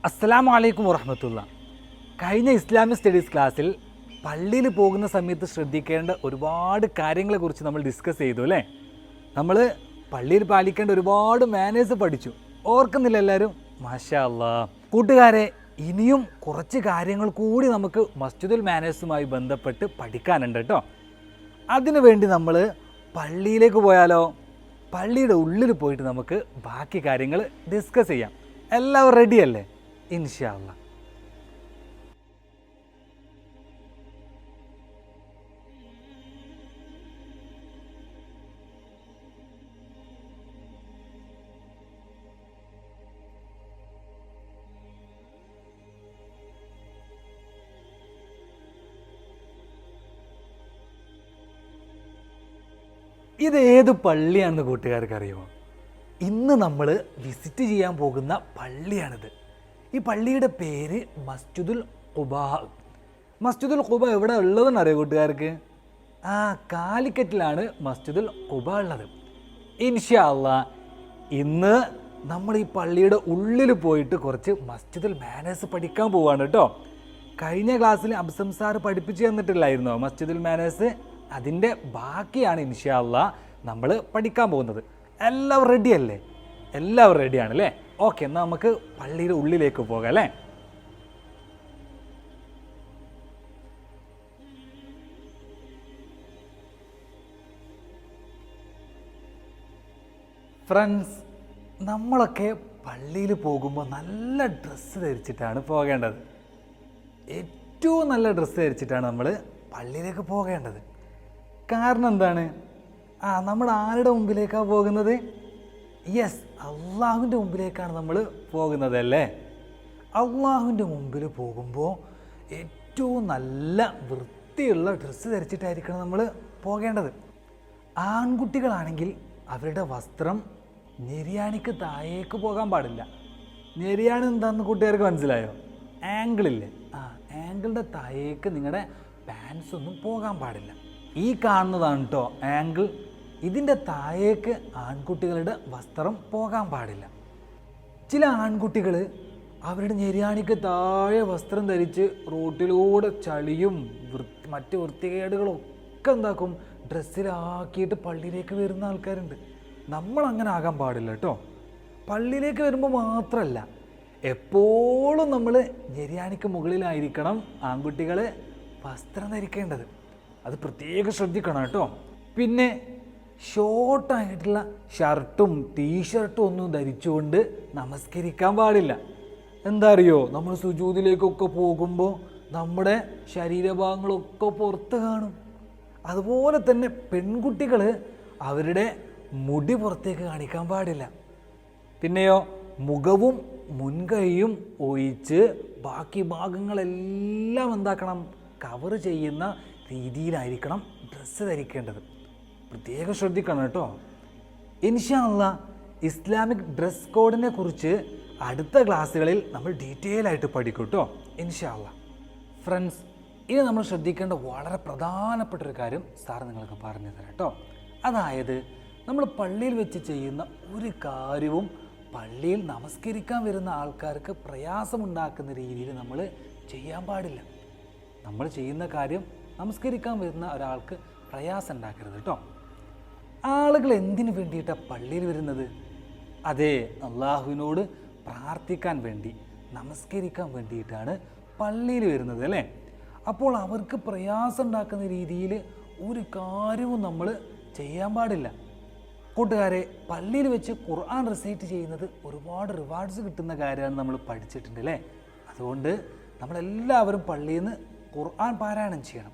അസ്സലാമു അലൈക്കും വറഹ്മത്തുള്ളാ. കഴിഞ്ഞ ഇസ്ലാമിക് സ്റ്റഡീസ് ക്ലാസ്സിൽ പള്ളിയിൽ പോകുന്ന സമയത്ത് ശ്രദ്ധിക്കേണ്ട ഒരുപാട് കാര്യങ്ങളെക്കുറിച്ച് നമ്മൾ ഡിസ്കസ് ചെയ്തു അല്ലേ. നമ്മൾ പള്ളിയിൽ പാലിക്കേണ്ട ഒരുപാട് മാനേഴ്സ് പഠിച്ചു. ഓർക്കുന്നില്ല എല്ലാവരും? മാഷാ അല്ലാ. കൂട്ടുകാരെ, ഇനിയും കുറച്ച് കാര്യങ്ങൾ കൂടി നമുക്ക് മസ്ജിദുൽ മാനേഴ്സുമായി ബന്ധപ്പെട്ട് പഠിക്കാനുണ്ട് കേട്ടോ. അതിനുവേണ്ടി നമ്മൾ പള്ളിയിലേക്ക് പോയാലോ? പള്ളിയുടെ ഉള്ളിൽ പോയിട്ട് നമുക്ക് ബാക്കി കാര്യങ്ങൾ ഡിസ്കസ് ചെയ്യാം. എല്ലാവരും റെഡിയല്ലേ? ഇൻഷാ അല്ലാ. ഇത് ഏത് പള്ളിയാണെന്ന് കൂട്ടുകാർക്ക് അറിയുമോ? ഇന്ന് നമ്മൾ വിസിറ്റ് ചെയ്യാൻ പോകുന്ന പള്ളിയാണിത്. ഈ പള്ളിയുടെ പേര് മസ്ജിദുൽ ഖുബാ. മസ്ജിദുൽ ഖുബാ എവിടെ ഉള്ളതെന്ന് അറിയോ കൂട്ടുകാർക്ക്? കാലിക്കറ്റിലാണ് മസ്ജിദുൽ ഖുബാ ഉള്ളത്. ഇൻഷാ അല്ലാ, ഇന്ന് നമ്മൾ ഈ പള്ളിയുടെ ഉള്ളിൽ പോയിട്ട് കുറച്ച് മസ്ജിദുൽ മാനേഴ്സ് പഠിക്കാൻ പോവാണ് കേട്ടോ. കഴിഞ്ഞ ക്ലാസ്സിൽ അബ്സം സാർ പഠിപ്പിച്ചു തന്നിട്ടില്ലായിരുന്നോ മസ്ജിദുൽ മാനേഴ്സ്? അതിൻ്റെ ബാക്കിയാണ് ഇൻഷാ അല്ലാ നമ്മൾ പഠിക്കാൻ പോകുന്നത്. എല്ലാവരും റെഡിയല്ലേ? എല്ലാവരും റെഡിയാണല്ലേ? ഓക്കെ, എന്നാൽ നമുക്ക് പള്ളിയുടെ ഉള്ളിലേക്ക് പോകാം അല്ലേ. ഫ്രണ്ട്സ്, നമ്മളൊക്കെ പള്ളിയിൽ പോകുമ്പോൾ നല്ല ഡ്രസ്സ് ധരിച്ചിട്ടാണ് പോകേണ്ടത്. ഏറ്റവും നല്ല ഡ്രസ്സ് ധരിച്ചിട്ടാണ് നമ്മൾ പള്ളിയിലേക്ക് പോകേണ്ടത്. കാരണം എന്താണ്? നമ്മൾ ആരുടെ മുമ്പിലേക്കാണ് പോകുന്നത്? യെസ്, അള്ളാഹുവിൻ്റെ മുമ്പിലേക്കാണ് നമ്മൾ പോകുന്നത് അല്ലേ. അള്ളാഹുവിൻ്റെ മുമ്പിൽ പോകുമ്പോൾ ഏറ്റവും നല്ല വൃത്തിയുള്ള ഡ്രസ്സ് ധരിച്ചിട്ടായിരിക്കണം നമ്മൾ പോകേണ്ടത്. ആൺകുട്ടികളാണെങ്കിൽ അവരുടെ വസ്ത്രം നെരിയാണിക്ക് താഴേക്ക് പോകാൻ പാടില്ല. നെരിയാണി എന്താണെന്ന് കൂട്ടുകാർക്ക് മനസ്സിലായോ? ആംഗിളില്ലേ? ആംഗിളിൻ്റെ താഴേക്ക് നിങ്ങളുടെ പാൻസ് ഒന്നും പോകാൻ പാടില്ല. ഈ കാണുന്നതാണ് കേട്ടോ ആംഗിൾ. ഇതിൻ്റെ താഴേക്ക് ആൺകുട്ടികളുടെ വസ്ത്രം പോകാൻ പാടില്ല. ചില ആൺകുട്ടികൾ അവരുടെ ഞെരിയാണിക്ക് താഴെ വസ്ത്രം ധരിച്ച് റോട്ടിലൂടെ ചളിയും മറ്റ് വൃത്തികേടുകളൊക്കെ എന്താക്കും, ഡ്രസ്സിലാക്കിയിട്ട് പള്ളിയിലേക്ക് വരുന്ന ആൾക്കാരുണ്ട്. നമ്മളങ്ങനെ ആകാൻ പാടില്ല കേട്ടോ. പള്ളിയിലേക്ക് വരുമ്പോൾ മാത്രമല്ല, എപ്പോഴും നമ്മൾ ഞെരിയാണിക്ക് മുകളിലായിരിക്കണം ആൺകുട്ടികൾ വസ്ത്രം ധരിക്കേണ്ടത്. അത് പ്രത്യേകം ശ്രദ്ധിക്കണം കേട്ടോ. പിന്നെ ഷോർട്ടായിട്ടുള്ള ഷർട്ടും ടീഷർട്ടും ഒന്നും ധരിച്ചുകൊണ്ട് നമസ്കരിക്കാൻ പാടില്ല. എന്താ അറിയോ? നമ്മൾ സുജൂദിലേക്കൊക്കെ പോകുമ്പോൾ നമ്മുടെ ശരീരഭാഗങ്ങളൊക്കെ പുറത്ത് കാണും. അതുപോലെ തന്നെ പെൺകുട്ടികൾ അവരുടെ മുടി പുറത്തേക്ക് കാണിക്കാൻ പാടില്ല. പിന്നെയോ, മുഖവും മുൻകൈയും ഒഴിച്ച് ബാക്കി ഭാഗങ്ങളെല്ലാം എന്താക്കണം, കവർ ചെയ്യുന്ന രീതിയിലായിരിക്കണം ഡ്രസ്സ് ധരിക്കേണ്ടത്. പ്രത്യേകം ശ്രദ്ധിക്കണം കേട്ടോ. ഇൻഷാ അല്ലാ, ഇസ്ലാമിക് ഡ്രസ് കോഡിനെ കുറിച്ച് അടുത്ത ക്ലാസ്സുകളിൽ നമ്മൾ ഡീറ്റെയിൽ ആയിട്ട് പഠിക്കും കേട്ടോ. ഇൻഷാ അല്ലാ. ഫ്രണ്ട്സ്, ഇനി നമ്മൾ ശ്രദ്ധിക്കേണ്ട വളരെ പ്രധാനപ്പെട്ടൊരു കാര്യം സാർ നിങ്ങൾക്ക് പറഞ്ഞു തരാം കേട്ടോ. അതായത്, നമ്മൾ പള്ളിയിൽ വെച്ച് ചെയ്യുന്ന ഒരു കാര്യവും പള്ളിയിൽ നമസ്കരിക്കാൻ വരുന്ന ആൾക്കാർക്ക് പ്രയാസമുണ്ടാക്കുന്ന രീതിയിൽ നമ്മൾ ചെയ്യാൻ പാടില്ല. നമ്മൾ ചെയ്യുന്ന കാര്യം നമസ്കരിക്കാൻ വരുന്ന ഒരാൾക്ക് പ്രയാസം ഉണ്ടാക്കരുത് കേട്ടോ. ആളുകൾ എന്തിനു വേണ്ടിയിട്ടാണ് പള്ളിയിൽ വരുന്നത്? അതെ, അള്ളാഹുവിനോട് പ്രാർത്ഥിക്കാൻ വേണ്ടി, നമസ്കരിക്കാൻ വേണ്ടിയിട്ടാണ് പള്ളിയിൽ വരുന്നത് അല്ലേ. അപ്പോൾ അവർക്ക് പ്രയാസം ഉണ്ടാക്കുന്ന രീതിയിൽ ഒരു കാര്യവും നമ്മൾ ചെയ്യാൻ പാടില്ല. കൂട്ടുകാരെ, പള്ളിയിൽ വെച്ച് ഖുർആൻ റിസൈറ്റ് ചെയ്യുന്നത് ഒരുപാട് റിവാർഡ്സ് കിട്ടുന്ന കാര്യമാണ് നമ്മൾ പഠിച്ചിട്ടുണ്ട് അല്ലേ. അതുകൊണ്ട് നമ്മളെല്ലാവരും പള്ളിയിൽ നിന്ന് ഖുർആൻ പാരായണം ചെയ്യണം.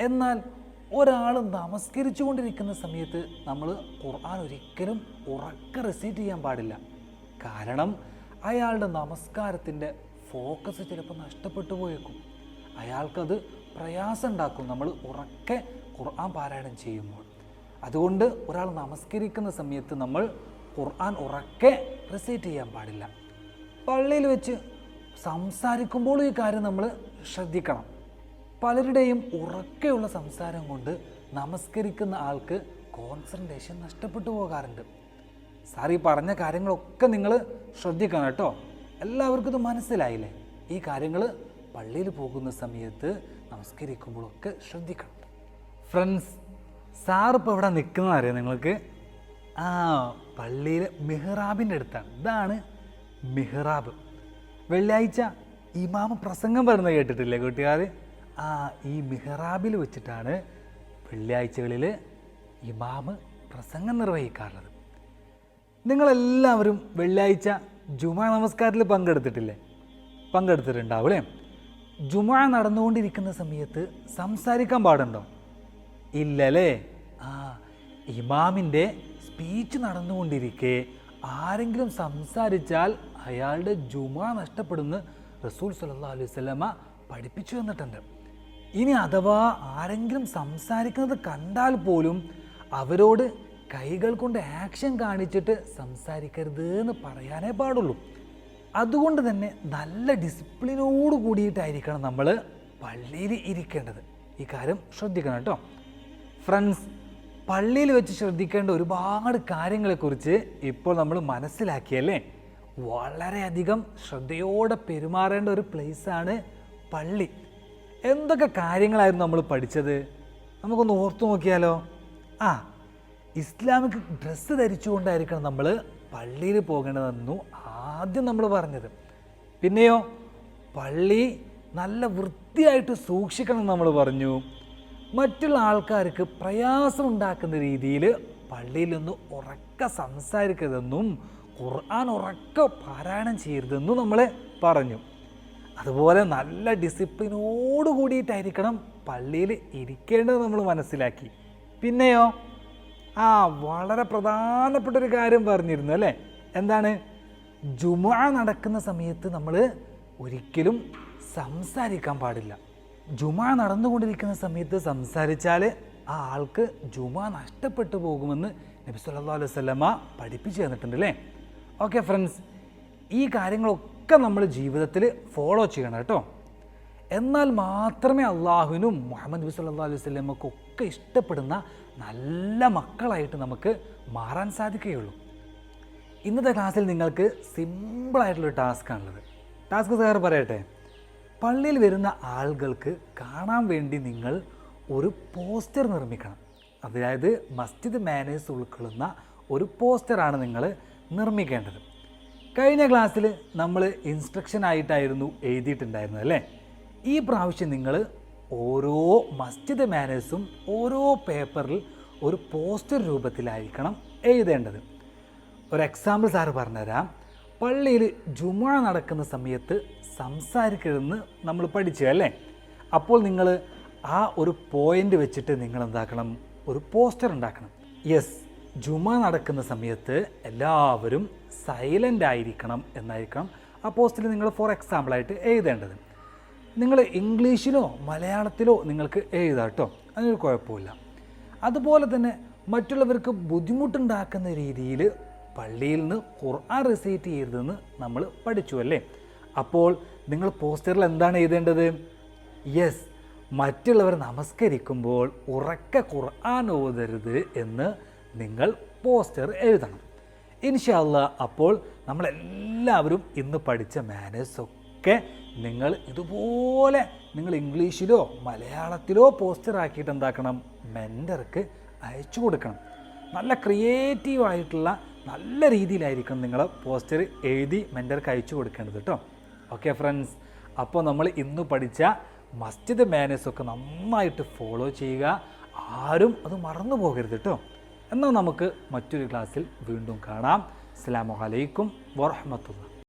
എന്നാൽ ഒരാൾ നമസ്കരിച്ചു കൊണ്ടിരിക്കുന്ന സമയത്ത് നമ്മൾ ഖുർആൻ ഒരിക്കലും ഉറക്കെ റിസൈറ്റ് ചെയ്യാൻ പാടില്ല. കാരണം അയാളുടെ നമസ്കാരത്തിൻ്റെ ഫോക്കസ് ചിലപ്പോൾ നഷ്ടപ്പെട്ടു പോയേക്കും. അയാൾക്കത് പ്രയാസം ഉണ്ടാക്കും നമ്മൾ ഉറക്കെ ഖുർആൻ പാരായണം ചെയ്യുമ്പോൾ. അതുകൊണ്ട് ഒരാൾ നമസ്കരിക്കുന്ന സമയത്ത് നമ്മൾ ഖുർആൻ ഉറക്കെ റിസൈറ്റ് ചെയ്യാൻ പാടില്ല. പള്ളിയിൽ വെച്ച് സംസാരിക്കുമ്പോൾ ഈ കാര്യം നമ്മൾ ശ്രദ്ധിക്കണം. പലരുടെയും ഉറക്കെയുള്ള സംസാരം കൊണ്ട് നമസ്കരിക്കുന്ന ആൾക്ക് കോൺസെൻട്രേഷൻ നഷ്ടപ്പെട്ടു പോകാറുണ്ട്. സാർ ഈ പറഞ്ഞ കാര്യങ്ങളൊക്കെ നിങ്ങൾ ശ്രദ്ധിക്കണം കേട്ടോ. എല്ലാവർക്കും ഇത് മനസ്സിലായില്ലേ? ഈ കാര്യങ്ങൾ പള്ളിയിൽ പോകുന്ന സമയത്ത് നമസ്കരിക്കുമ്പോഴൊക്കെ ശ്രദ്ധിക്കണം. ഫ്രണ്ട്സ്, സാറിപ്പോൾ ഇവിടെ നിൽക്കുന്നത് അറിയാം നിങ്ങൾക്ക്? പള്ളിയിലെ മിഹ്റാബിൻ്റെ അടുത്താണ്. ഇതാണ് മിഹ്റാബ്. വെള്ളിയാഴ്ച ഇമാമ പ്രസംഗം പറയുന്നത് കേട്ടിട്ടില്ലേ കൂട്ടുകാർ? ഈ മിഹ്റാബിൽ വെച്ചിട്ടാണ് വെള്ളിയാഴ്ചകളിൽ ഇമാമ് പ്രസംഗം നിർവഹിക്കാറുള്ളത്. നിങ്ങളെല്ലാവരും വെള്ളിയാഴ്ച ജുമാ നമസ്കാരത്തിൽ പങ്കെടുത്തിട്ടുണ്ടാവും അല്ലേ? ജുമാ നടന്നുകൊണ്ടിരിക്കുന്ന സമയത്ത് സംസാരിക്കാൻ പാടുണ്ടോ? ഇല്ലല്ലേ? ഇമാമിൻ്റെ സ്പീച്ച് നടന്നുകൊണ്ടിരിക്കെ ആരെങ്കിലും സംസാരിച്ചാൽ അയാളുടെ ജുമാ നഷ്ടപ്പെടുന്ന റസൂൽ സല്ലല്ലാഹു അലൈഹി വസല്ലമ പഠിപ്പിച്ചു തന്നിട്ടുണ്ട്. ഇനി അഥവാ ആരെങ്കിലും സംസാരിക്കുന്നത് കണ്ടാൽ പോലും അവരോട് കൈകൾ കൊണ്ട് ആക്ഷൻ കാണിച്ചിട്ട് സംസാരിക്കരുത് എന്ന് പറയാനേ പാടുള്ളൂ. അതുകൊണ്ട് തന്നെ നല്ല ഡിസിപ്ലിനോട് കൂടിയിട്ടായിരിക്കണം നമ്മൾ പള്ളിയിൽ ഇരിക്കേണ്ടത്. ഈ കാര്യം ശ്രദ്ധിക്കണം കേട്ടോ. ഫ്രണ്ട്സ്, പള്ളിയിൽ വെച്ച് ശ്രദ്ധിക്കേണ്ട ഒരുപാട് കാര്യങ്ങളെക്കുറിച്ച് ഇപ്പോൾ നമ്മൾ മനസ്സിലാക്കിയല്ലേ? വളരെയധികം ശ്രദ്ധയോടെ പെരുമാറേണ്ട ഒരു പ്ലേസാണ് പള്ളി. എന്തൊക്കെ കാര്യങ്ങളായിരുന്നു നമ്മൾ പഠിച്ചത്? നമുക്കൊന്ന് ഓർത്തു നോക്കിയാലോ? ഇസ്ലാമിക് ഡ്രസ്സ് ധരിച്ചുകൊണ്ടായിരിക്കണം നമ്മൾ പള്ളിയിൽ പോകേണ്ടതെന്നു ആദ്യം നമ്മൾ പറഞ്ഞത്. പിന്നെയോ പള്ളി നല്ല വൃത്തിയായിട്ട് സൂക്ഷിക്കണം നമ്മൾ പറഞ്ഞു. മറ്റുള്ള ആൾക്കാർക്ക് പ്രയാസം ഉണ്ടാക്കുന്ന രീതിയിൽ പള്ളിയിൽ നിന്ന് ഉറക്കെ സംസാരിക്കരുതെന്നും ഖുർആൻ ഉറക്കെ പാരായണം ചെയ്യരുതെന്നും നമ്മൾ പറഞ്ഞു. അതുപോലെ നല്ല ഡിസിപ്ലിനോട് കൂടിയിട്ടായിരിക്കണം പള്ളിയിൽ ഇരിക്കേണ്ടത് നമ്മൾ മനസ്സിലാക്കി. പിന്നെയോ വളരെ പ്രധാനപ്പെട്ടൊരു കാര്യം പറഞ്ഞിരുന്നു അല്ലേ? എന്താണ്? ജുമുഅ നടക്കുന്ന സമയത്ത് നമ്മൾ ഒരിക്കലും സംസാരിക്കാൻ പാടില്ല. ജുമുഅ നടന്നുകൊണ്ടിരിക്കുന്ന സമയത്ത് സംസാരിച്ചാൽ ആ ആൾക്ക് ജുമുഅ നഷ്ടപ്പെട്ടു പോകുമെന്ന് നബി സല്ലല്ലാഹു അലൈഹി വസല്ലമ പഠിപ്പിച്ചു തന്നിട്ടുണ്ട് അല്ലേ? ഓക്കെ ഫ്രണ്ട്സ്, ഈ കാര്യങ്ങളൊക്കെ നമ്മൾ ജീവിതത്തിൽ ഫോളോ ചെയ്യണം കേട്ടോ. എന്നാൽ മാത്രമേ അള്ളാഹുവിനും മുഹമ്മദ് നബി സല്ലല്ലാഹു അലൈഹി വസല്ലമക്കൊക്കെ ഇഷ്ടപ്പെടുന്ന നല്ല മക്കളായിട്ട് നമുക്ക് മാറാൻ സാധിക്കുകയുള്ളൂ. ഇന്നത്തെ ക്ലാസ്സിൽ നിങ്ങൾക്ക് സിമ്പിളായിട്ടുള്ളൊരു ടാസ്ക്കാണുള്ളത്. ടാസ്ക് സാർ പറയട്ടെ. പള്ളിയിൽ വരുന്ന ആളുകൾക്ക് കാണാൻ വേണ്ടി നിങ്ങൾ ഒരു പോസ്റ്റർ നിർമ്മിക്കണം. അതായത് മസ്ജിദ് മാനേഴ്സ് ഉൾക്കൊള്ളുന്ന ഒരു പോസ്റ്ററാണ് നിങ്ങൾ നിർമ്മിക്കേണ്ടത്. കഴിഞ്ഞ ക്ലാസ്സിൽ നമ്മൾ ഇൻസ്ട്രക്ഷൻ ആയിട്ടായിരുന്നു എഴുതിയിട്ടുണ്ടായിരുന്നത് അല്ലേ? ഈ പ്രാവശ്യം നിങ്ങൾ ഓരോ മസ്ജിദ് മാനേഴ്സും ഓരോ പേപ്പറിൽ ഒരു പോസ്റ്റർ രൂപത്തിലായിരിക്കണം എഴുതേണ്ടത്. ഒരു എക്സാമ്പിൾ സാറ് പറഞ്ഞുതരാം. പള്ളിയിൽ ജുമുഅ നടക്കുന്ന സമയത്ത് സംസാരിക്കരുതെന്ന് നമ്മൾ പഠിച്ചു അല്ലേ? അപ്പോൾ നിങ്ങൾ ആ ഒരു പോയിൻ്റ് വെച്ചിട്ട് നിങ്ങൾ എന്താക്കണം? ഒരു പോസ്റ്റർ ഉണ്ടാക്കണം. യെസ്, ജുമുഅ നടക്കുന്ന സമയത്ത് എല്ലാവരും സൈലൻ്റ് ആയിരിക്കണം എന്നായിരിക്കണം ആ പോസ്റ്ററിൽ നിങ്ങൾ ഫോർ എക്സാമ്പിളായിട്ട് എഴുതേണ്ടത്. നിങ്ങൾ ഇംഗ്ലീഷിലോ മലയാളത്തിലോ നിങ്ങൾക്ക് എഴുതാം കേട്ടോ, അതിനൊരു കുഴപ്പമില്ല. അതുപോലെ തന്നെ മറ്റുള്ളവർക്ക് ബുദ്ധിമുട്ടുണ്ടാക്കുന്ന രീതിയിൽ പള്ളിയിൽ നിന്ന് ഖുർആൻ റിസൈറ്റ് ചെയ്യരുതെന്ന് നമ്മൾ പഠിച്ചു അല്ലേ? അപ്പോൾ നിങ്ങൾ പോസ്റ്ററിൽ എന്താണ് എഴുതേണ്ടത്? യെസ്, മറ്റുള്ളവർ നമസ്കരിക്കുമ്പോൾ ഉറക്കെ ഖുർആൻ ഓതരുത് എന്ന് നിങ്ങൾ പോസ്റ്റർ എഴുതണം ഇൻഷാ അല്ലാഹ്. അപ്പോൾ നമ്മളെല്ലാവരും ഇന്ന് പഠിച്ച മാനേഴ്സൊക്കെ നിങ്ങൾ ഇതുപോലെ നിങ്ങൾ ഇംഗ്ലീഷിലോ മലയാളത്തിലോ പോസ്റ്റർ ആക്കിയിട്ട് എന്താക്കണം? മെൻറ്റർക്ക് അയച്ചു കൊടുക്കണം. നല്ല ക്രിയേറ്റീവായിട്ടുള്ള നല്ല രീതിയിലായിരിക്കും നിങ്ങൾ പോസ്റ്റർ എഴുതി മെൻറ്റർക്ക് അയച്ചു കൊടുക്കേണ്ടത് കേട്ടോ. ഓക്കെ ഫ്രണ്ട്സ്, അപ്പോൾ നമ്മൾ ഇന്ന് പഠിച്ച മസ്ജിദ് മാനേഴ്സൊക്കെ നന്നായിട്ട് ഫോളോ ചെയ്യുക. ആരും അത് മറന്നു പോകരുത് കേട്ടോ. എന്നാൽ നമുക്ക് മറ്റൊരു ക്ലാസ്സിൽ വീണ്ടും കാണാം. അസ്സലാമു അലൈക്കും വറഹ്മത്തുള്ളാഹി.